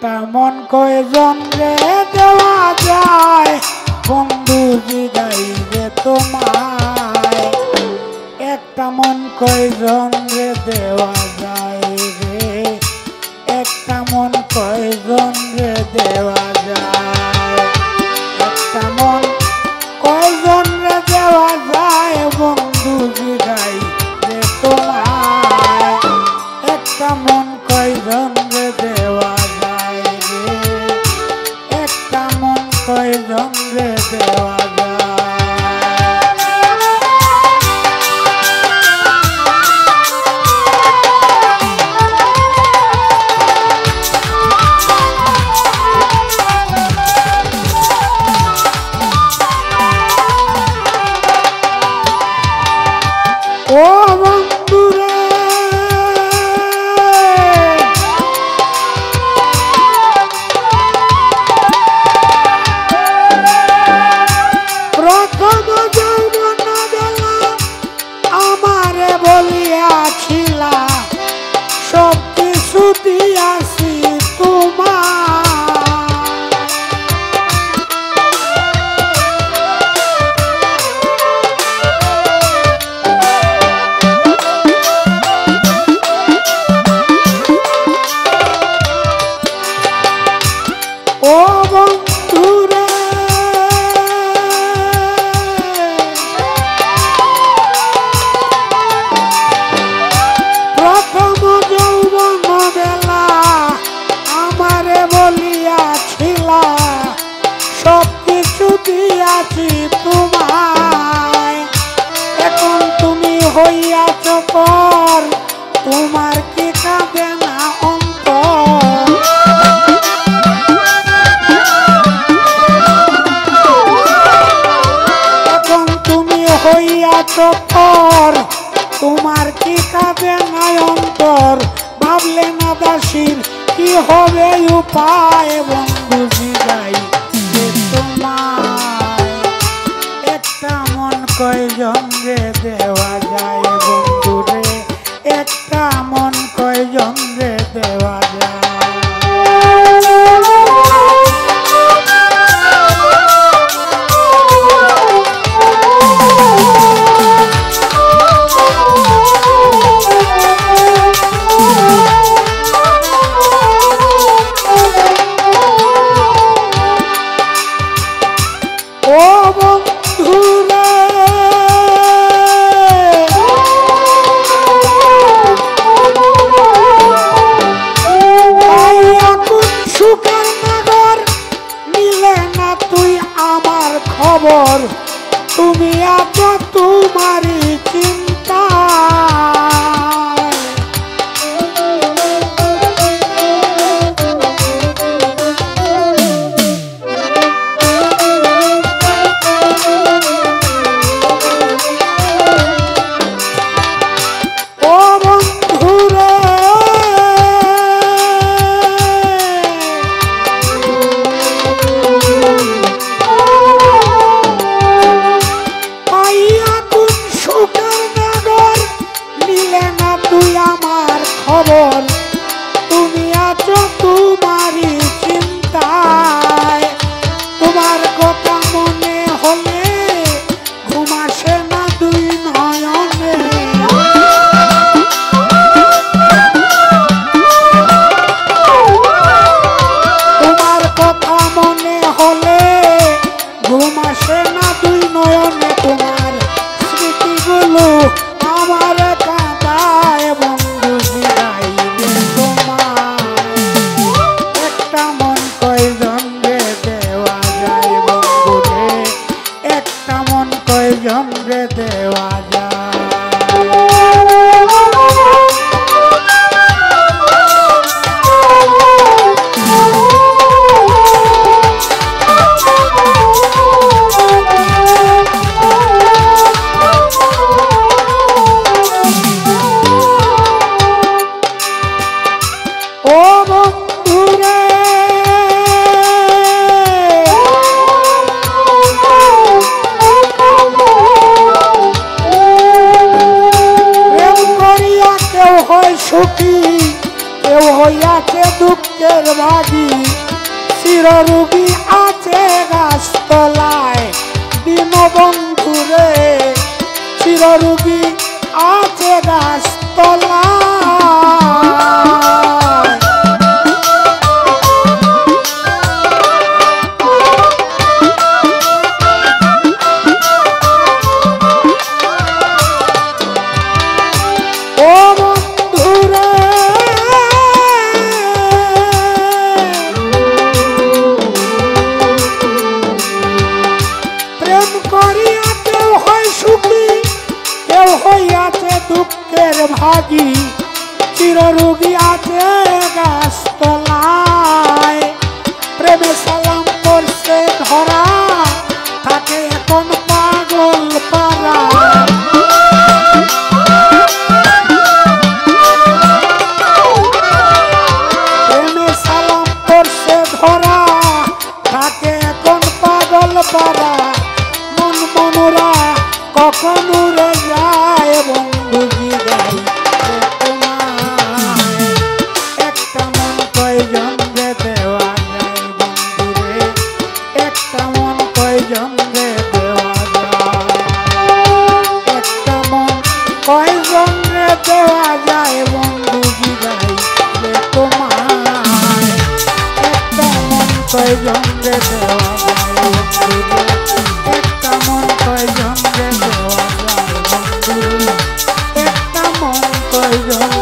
একটা মন কয়জন রে দেওয়া যায় বন্ধু জিগাই রে তোমায় একটা মন কয়জন রে দেওয়া যায় রে একটা মন কয়জন রে দেওয়া যায় একটা মন কয়জন রে দেওয়া যায় বন্ধু জিগাই রে তোমায় একটা মন কয়জন রে দেওয়া যায় রে একটা মন কয়জন রে দেওয়া যায় ও বন্ধুরে প্রথম যৌবন বেলা আমারে বলিয়াছিলা সব কিছু দিয়াছি তোমার ও বন্ধুরে প্রথম যৌবন বেলা আমারে বলিয়াছিলা সব কিছু দিয়াছি তোমায় এখন তুমি হইয়াছ পর তোমার কি কাঁদে না অন্তর হইয়াছ পর তোমার কি কাঁদে নাই অন্তর ভাবলে না দাসীর কি হবে উপায় বন্ধু জিগাই তোমায় একটা মন কয়জন রে দেওয়া যায় বন্ধু রে একটা মন কয়জন রে দেওয়া যায় ও বন্ধুরে কোন সুখের নগর নিলে না তুই আমার খবর তুমি আজ তোমারই চিন্তা সুখের ভাগী চিররোগী আছে গাছতলায় দীনবন্ধু রে চিররোগী আছে গাছতলায় ও বন্ধু রে প্রেম করিয়া কেউ হয় সুখী কেউ হইয়াছে দুঃখের ভাগী চিররোগী আছে গাছতলায় প্রেমে সালাম করছে ধরা থাকে এখন পাগল পারা প্রেমে সালাম করছে ধরা থাকে এখন পাগল পারা মন মনোরা কখন উড়ে যায় বন্ধু জিগাই একটা মন কয়জন রে দেওয়া যায় বন্ধু রে একটা মন কয়জন রে দেওয়া যায় একটা মন কয়জন রে দেওয়া যায় বন্ধু জিগাই তোমায় একটা মন কয়জন রে দেওয়া যায় বন্ধু রে একটা মন কয়জন রে দেওয়া যায় বন্ধু একটা মন কয়জন